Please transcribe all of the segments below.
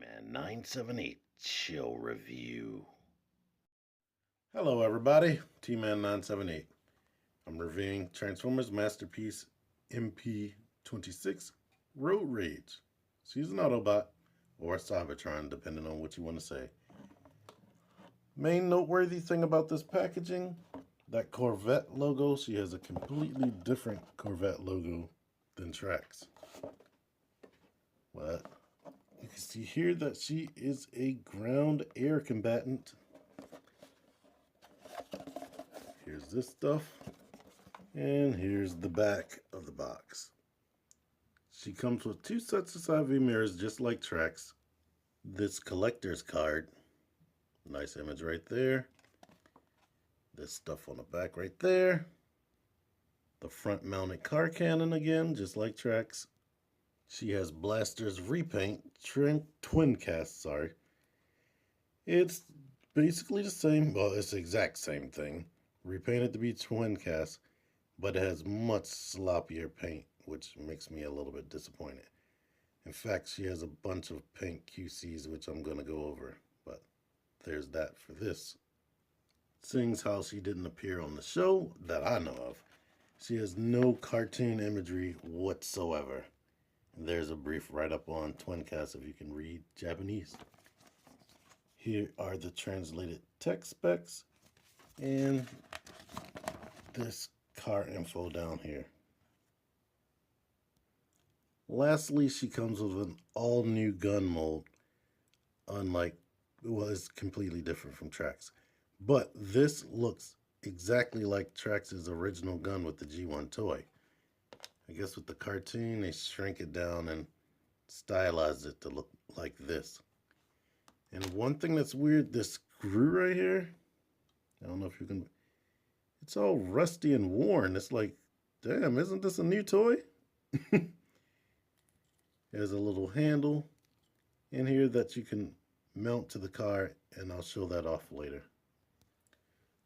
T-Man 978 Chill Review. Hello everybody, T-Man 978. I'm reviewing Transformers Masterpiece MP-26 Road Rage. She's an Autobot or a Cybertron, depending on what you want to say. Main noteworthy thing about this packaging, that Corvette logo. She has a completely different Corvette logo than Trax. But you can see here that she is a ground air combatant. Here's this stuff. And here's the back of the box. She comes with two sets of side view mirrors just like Trax. This collector's card. Nice image right there. This stuff on the back right there. The front mounted car cannon again, just like Trax. She has Blaster's repaint, twin cast, sorry. It's basically the same, well, it's the exact same thing. Repainted to be twin cast, but it has much sloppier paint, which makes me a little bit disappointed. In fact, she has a bunch of paint QCs, which I'm going to go over, but there's that for this. Seeing how she didn't appear on the show that I know of, she has no cartoon imagery whatsoever. And there's a brief write-up on Twincast if you can read Japanese. Here are the translated tech specs and this car info down here. Lastly, she comes with an all-new gun mold, unlike, well, it's completely different from Trax. But this looks exactly like Trax's original gun with the G1 toy. I guess with the cartoon, they shrink it down and stylize it to look like this. And one thing that's weird, this screw right here, I don't know if you can, it's all rusty and worn. It's like, damn, isn't this a new toy? There's a little handle in here that you can mount to the car, and I'll show that off later.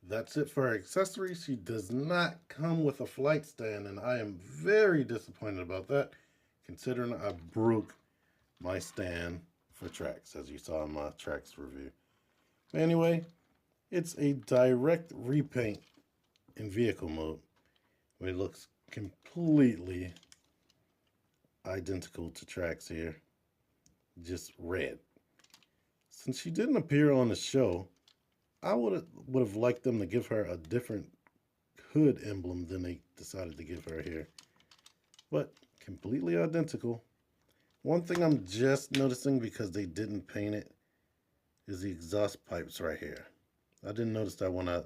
That's it for her accessories. She does not come with a flight stand, and I am very disappointed about that, considering I broke my stand for Trax, as you saw in my Trax review. But anyway, it's a direct repaint in vehicle mode, where it looks completely identical to Trax here, just red. Since she didn't appear on the show, I would have liked them to give her a different hood emblem than they decided to give her here. But completely identical. One thing I'm just noticing because they didn't paint it is the exhaust pipes right here. I didn't notice that when I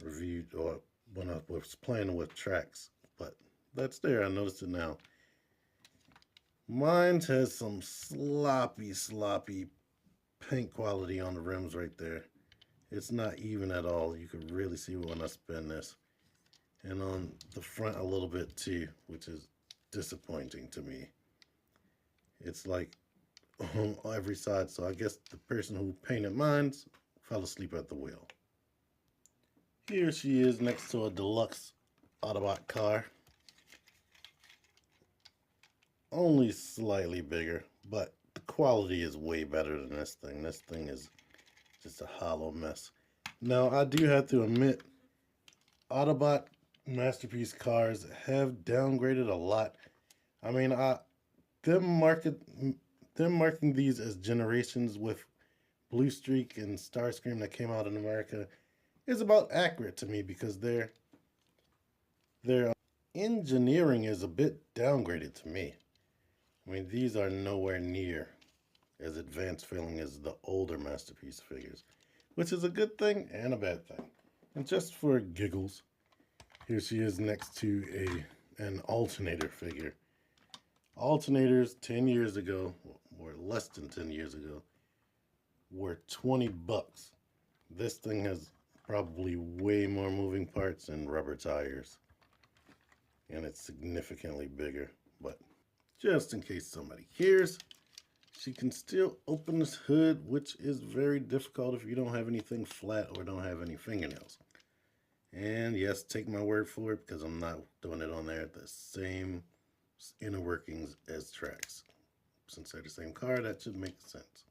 reviewed or when I was playing with Trax, but that's there. I noticed it now. Mine has some sloppy paint quality on the rims right there. It's not even at all. You can really see when I spin this. And on the front a little bit too, which is disappointing to me. It's like on every side. So I guess the person who painted mine fell asleep at the wheel. Here she is next to a deluxe Autobot car. Only slightly bigger, but the quality is way better than this thing. This thing is just a hollow mess. Now, I do have to admit, Autobot Masterpiece cars have downgraded a lot. I mean, them marking these as generations with Blue Streak and Starscream that came out in America is about accurate to me because their engineering is a bit downgraded to me. I mean, these are nowhere near as advanced feeling as the older Masterpiece figures, which is a good thing and a bad thing. And just for giggles, here she is next to an alternator figure. Alternators 10 years ago, or less than 10 years ago, were 20 bucks. This thing has probably way more moving parts and rubber tires. And it's significantly bigger, but just in case somebody hears, she can still open this hood, which is very difficult if you don't have anything flat or don't have any fingernails. And yes, take my word for it because I'm not doing it on there. The same inner workings as Trax. Since they're the same car, that should make sense.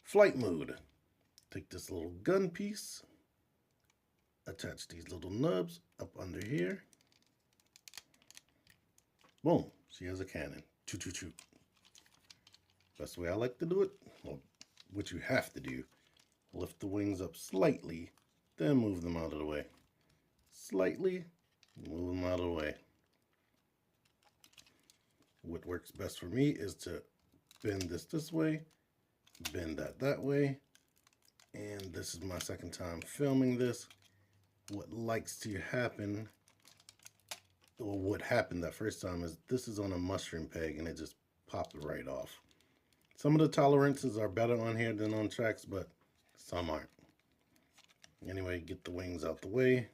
Flight mode. Take this little gun piece, attach these little nubs up under here. Boom, she has a cannon. Choo choo choo. That's the way I like to do it. Well, what you have to do, lift the wings up slightly, then move them out of the way. Slightly, move them out of the way. What works best for me is to bend this way, bend that way, and this is my second time filming this. What likes to happen, or what happened that first time, is this is on a mushroom peg and it just popped right off. Some of the tolerances are better on here than on tracks, but some aren't. Anyway, get the wings out the way.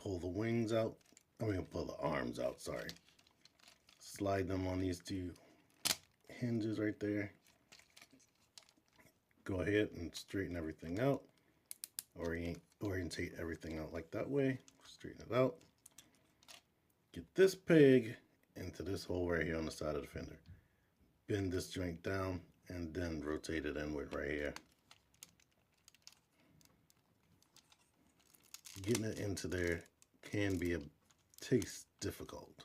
Pull the wings out. Pull the arms out, sorry. Slide them on these two hinges right there. Go ahead and straighten everything out. Orientate everything out like that way. Straighten it out. Get this peg into this hole right here on the side of the fender. Bend this joint down and then rotate it inward right here. Getting it into there can be a taste difficult.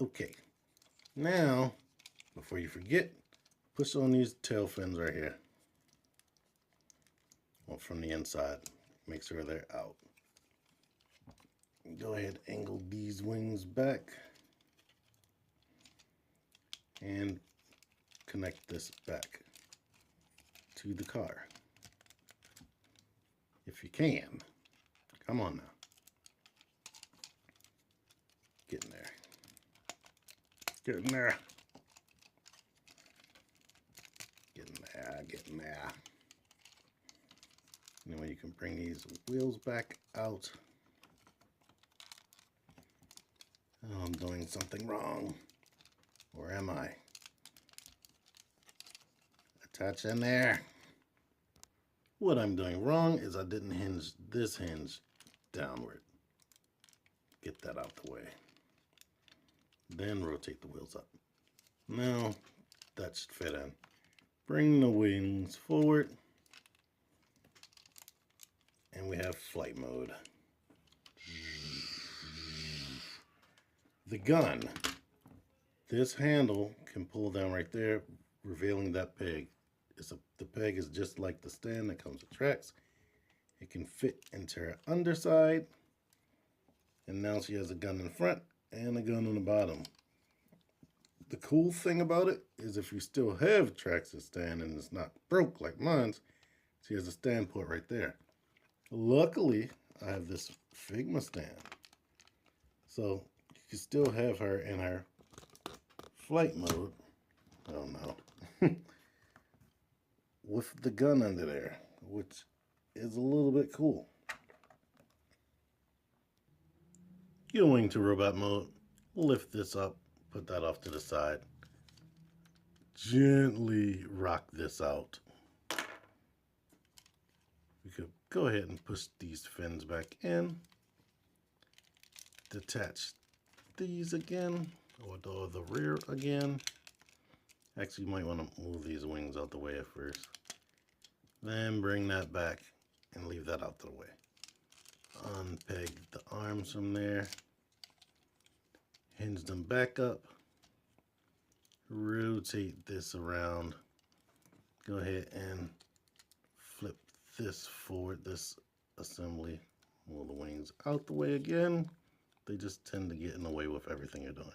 Okay, now before you forget, push on these tail fins right here. Well, from the inside, make sure they're out. Go ahead, angle these wings back and connect this back to the car. If you can. Come on now. Get in there. Get in there. Get in there. Get in there. Anyway, you can bring these wheels back out. Oh, I'm doing something wrong. Or am I? Attach in there. What I'm doing wrong is I didn't hinge this hinge downward. Get that out the way. Then rotate the wheels up. Now that should fit in. Bring the wings forward. And we have flight mode. The gun. This handle can pull down right there, revealing that peg. The peg is just like the stand that comes with tracks. It can fit into her underside. And now she has a gun in front and a gun on the bottom. The cool thing about it is if you still have tracks to stand and it's not broke like mine's, she has a stand port right there. Luckily, I have this Figma stand. So you can still have her in her flight mode. Oh no. With the gun under there, which is a little bit cool. Going to robot mode, lift this up, put that off to the side. Gently rock this out. We could go ahead and push these fins back in. Detach these again, or the rear again. Actually, you might want to move these wings out the way at first. Then bring that back and leave that out the way. Unpeg the arms from there. Hinge them back up. Rotate this around. Go ahead and flip this forward, this assembly. Move the wings out the way again. They just tend to get in the way with everything you're doing.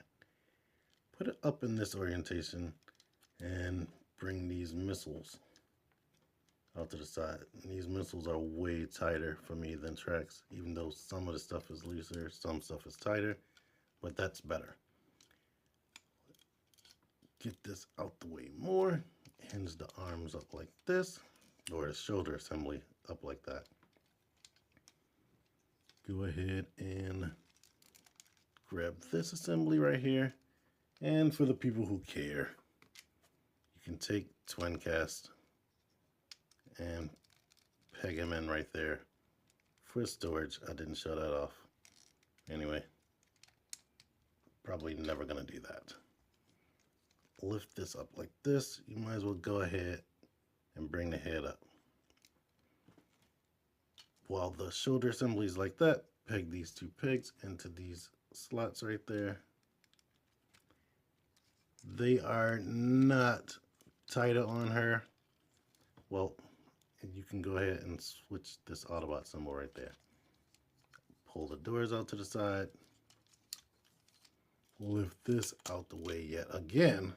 Put it up in this orientation and bring these missiles out to the side. And these missiles are way tighter for me than tracks, even though some of the stuff is looser, some stuff is tighter, but that's better. Get this out the way more. Hinge the arms up like this, or the shoulder assembly up like that. Go ahead and grab this assembly right here. And for the people who care, you can take twin cast and peg them in right there for storage. I didn't show that off. Anyway, probably never gonna do that. Lift this up like this. You might as well go ahead and bring the head up. While the shoulder assembly is like that, peg these two pegs into these slots right there. They are not tighter on her. Well, you can go ahead and switch this Autobot symbol right there. Pull the doors out to the side. Lift this out the way yet again.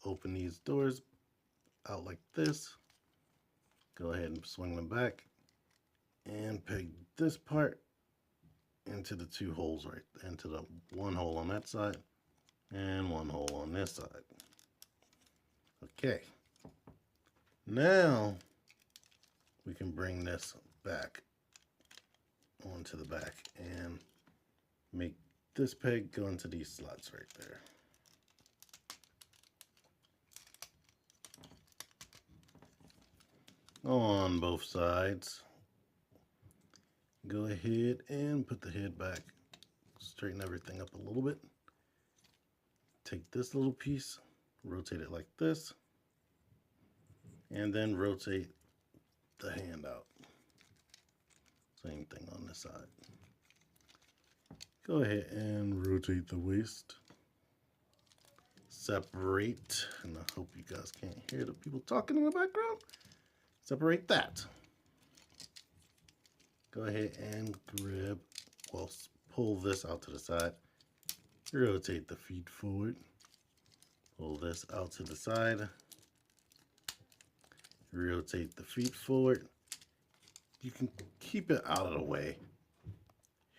Open these doors out like this. Go ahead and swing them back. And peg this part into the two holes right, into the one hole on that side and one hole on this side. Okay. Now we can bring this back onto the back and make this peg go into these slots right there. On both sides. Go ahead and put the head back. Straighten everything up a little bit. Take this little piece, rotate it like this, and then rotate the hand out. Same thing on this side. Go ahead and rotate the waist. Separate, and I hope you guys can't hear the people talking in the background. Separate that. Go ahead and grab, well, pull this out to the side. Rotate the feet forward. Pull this out to the side. Rotate the feet forward. You can keep it out of the way.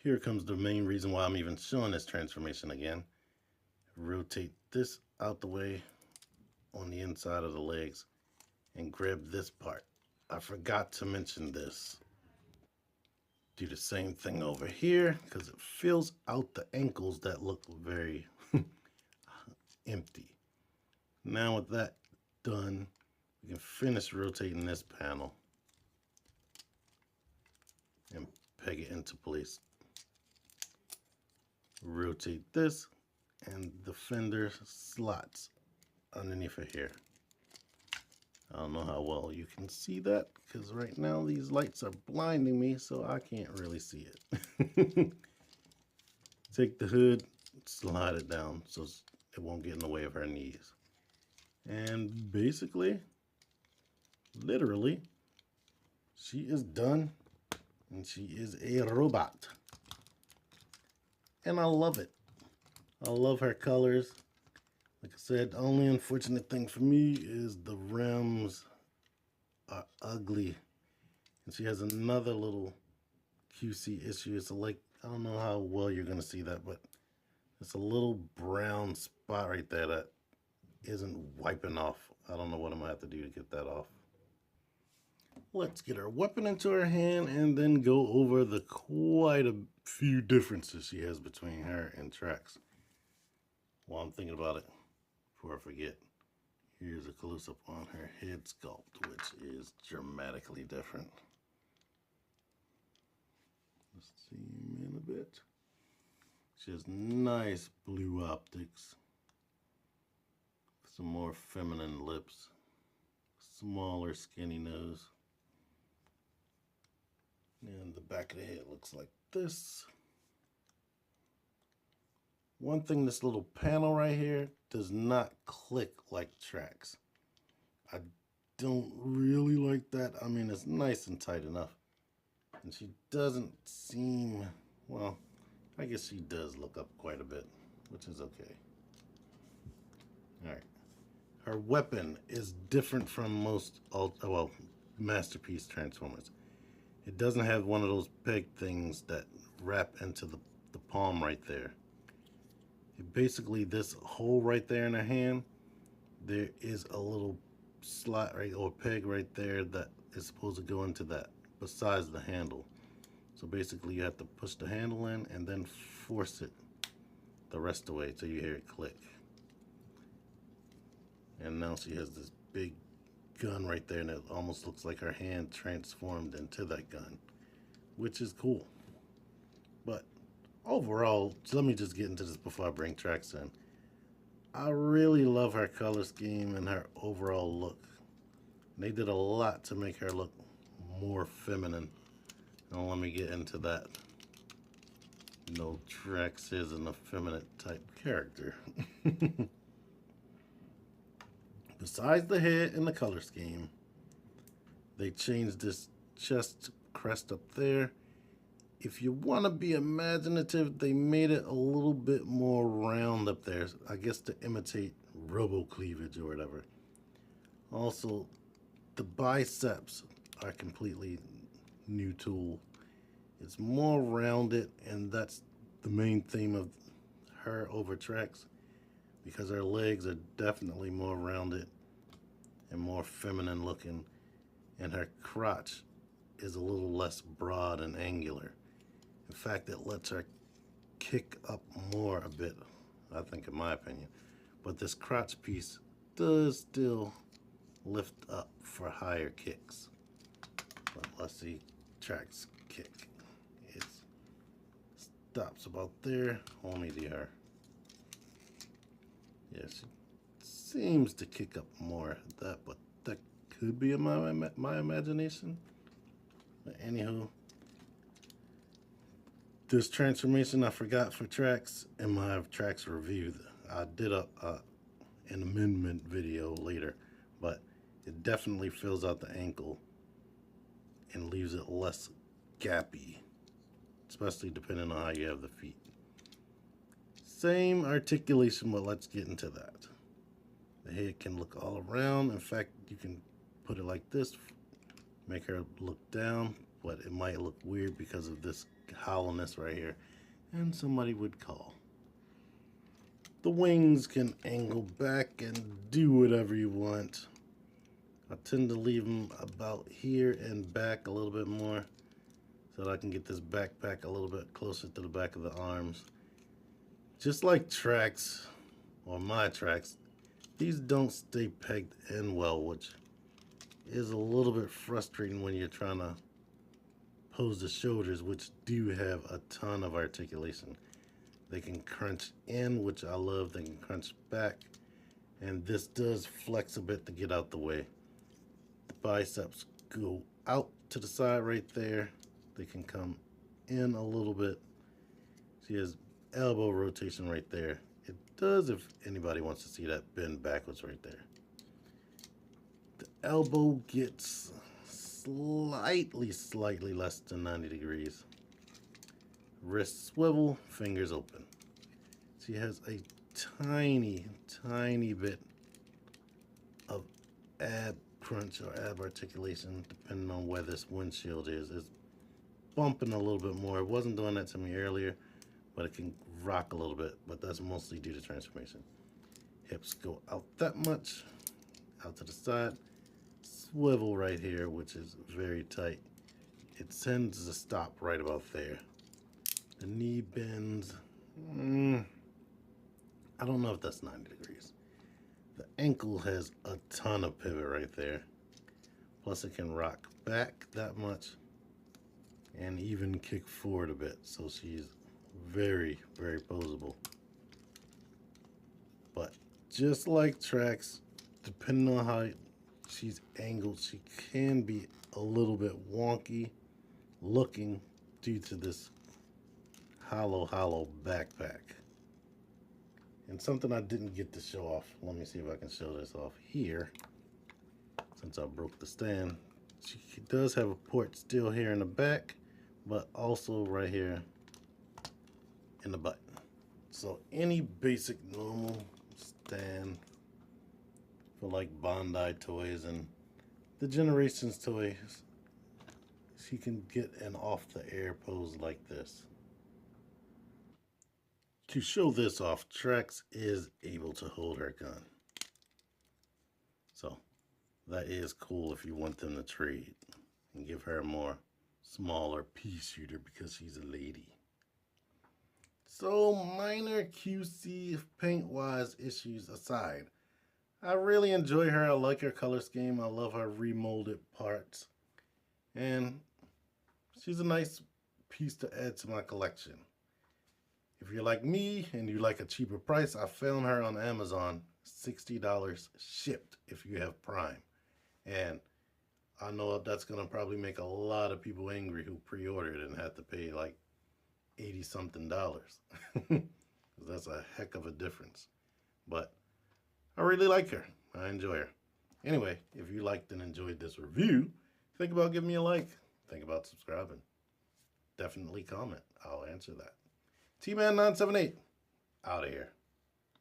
Here comes the main reason why I'm even showing this transformation again. Rotate this out the way on the inside of the legs and grab this part. I forgot to mention this. Do the same thing over here because it fills out the ankles that look very empty. Now with that done, we can finish rotating this panel and peg it into place. Rotate this and the fender slots underneath it here. I don't know how well you can see that because right now these lights are blinding me, so I can't really see it. Take the hood, slide it down so it won't get in the way of her knees. And basically, literally, she is done and she is a robot. And I love it. I love her colors. Like I said, the only unfortunate thing for me is the rims are ugly. And she has another little QC issue. It's like, I don't know how well you're going to see that, but it's a little brown spot right there that isn't wiping off. I don't know what I'm going to have to do to get that off. Let's get her weapon into her hand and then go over the quite a few differences she has between her and Trax. While I'm thinking about it, before I forget, here's a close-up on her head sculpt, which is dramatically different. Let's zoom in a bit. She has nice blue optics, some more feminine lips, smaller skinny nose, and the back of the head looks like this. One thing, this little panel right here does not click like Trax. I don't really like that. I mean, it's nice and tight enough. And she doesn't seem, well, I guess she does look up quite a bit, which is okay. All right. Her weapon is different from most, well, Masterpiece Transformers. It doesn't have one of those peg things that wrap into the palm right there. Basically, this hole right there in her hand, there is a little slot right or peg right there that is supposed to go into that besides the handle. So basically you have to push the handle in and then force it the rest of the way till you hear it click. And now she has this big gun right there and it almost looks like her hand transformed into that gun. which is cool. But overall, let me just get into this before I bring Trax in. I really love her color scheme and her overall look. They did a lot to make her look more feminine. Now let me get into that. You know, Trax is an effeminate type character. Besides the head and the color scheme, they changed this chest crest up there. If you want to be imaginative, they made it a little bit more round up there. I guess to imitate robo cleavage or whatever. Also, the biceps are completely new tool. It's more rounded, and that's the main theme of her over Trax, because her legs are definitely more rounded and more feminine looking, and her crotch is a little less broad and angular. In fact, it lets her kick up more a bit, I think, in my opinion. But this crotch piece does still lift up for higher kicks. But let's see Trax kick. It stops about there. Only to her. Yeah, she seems to kick up more at that, but that could be my imagination. But anywho, this transformation I forgot for Trax in my Trax review. I did an amendment video later, but it definitely fills out the ankle and leaves it less gappy, especially depending on how you have the feet. Same articulation, but let's get into that. The head can look all around. In fact, you can put it like this, make her look down, but it might look weird because of this hollowness right here, and somebody would call. The wings can angle back and do whatever you want. I tend to leave them about here and back a little bit more so that I can get this backpack a little bit closer to the back of the arms. Just like Trax, or my Trax, these don't stay pegged in well, which is a little bit frustrating when you're trying to pose the shoulders, which do have a ton of articulation. They can crunch in, which I love. They can crunch back, and this does flex a bit to get out the way. The biceps go out to the side right there. They can come in a little bit. She has elbow rotation right there. It does, if anybody wants to see that, bend backwards right there. The elbow gets slightly less than 90 degrees. Wrist swivel, fingers open. She has a tiny bit of ab crunch or ab articulation, depending on where this windshield is. It's bumping a little bit more. It wasn't doing that to me earlier, but it can rock a little bit, but that's mostly due to transformation. Hips go out that much, out to the side. Swivel right here, which is very tight. It tends to stop right about there. The knee bends. I don't know if that's 90 degrees. The ankle has a ton of pivot right there. Plus it can rock back that much and even kick forward a bit. So she's very posable. But just like Trax, depending on how she's angled, she can be a little bit wonky looking due to this hollow backpack. And something I didn't get to show off, let me see if I can show this off here, since I broke the stand. She does have a port still here in the back, but also right here in the butt. So any basic normal stand for like Bondi toys and the Generations toys, she can get an off the air pose like this. To show this off, Trax is able to hold her gun. So that is cool if you want them to trade and give her a more smaller pea shooter because she's a lady. So minor QC paint wise issues aside, I really enjoy her. I like her color scheme. I love her remolded parts. And She's a nice piece to add to my collection. If you're like me and you like a cheaper price, I found her on Amazon, $60 shipped if you have Prime. And I know that's going to probably make a lot of people angry who pre-ordered and had to pay like 80 something dollars. That's a heck of a difference. But I really like her. I enjoy her. Anyway, if you liked and enjoyed this review, think about giving me a like. Think about subscribing. Definitely comment. I'll answer that. T-Man978, out of here.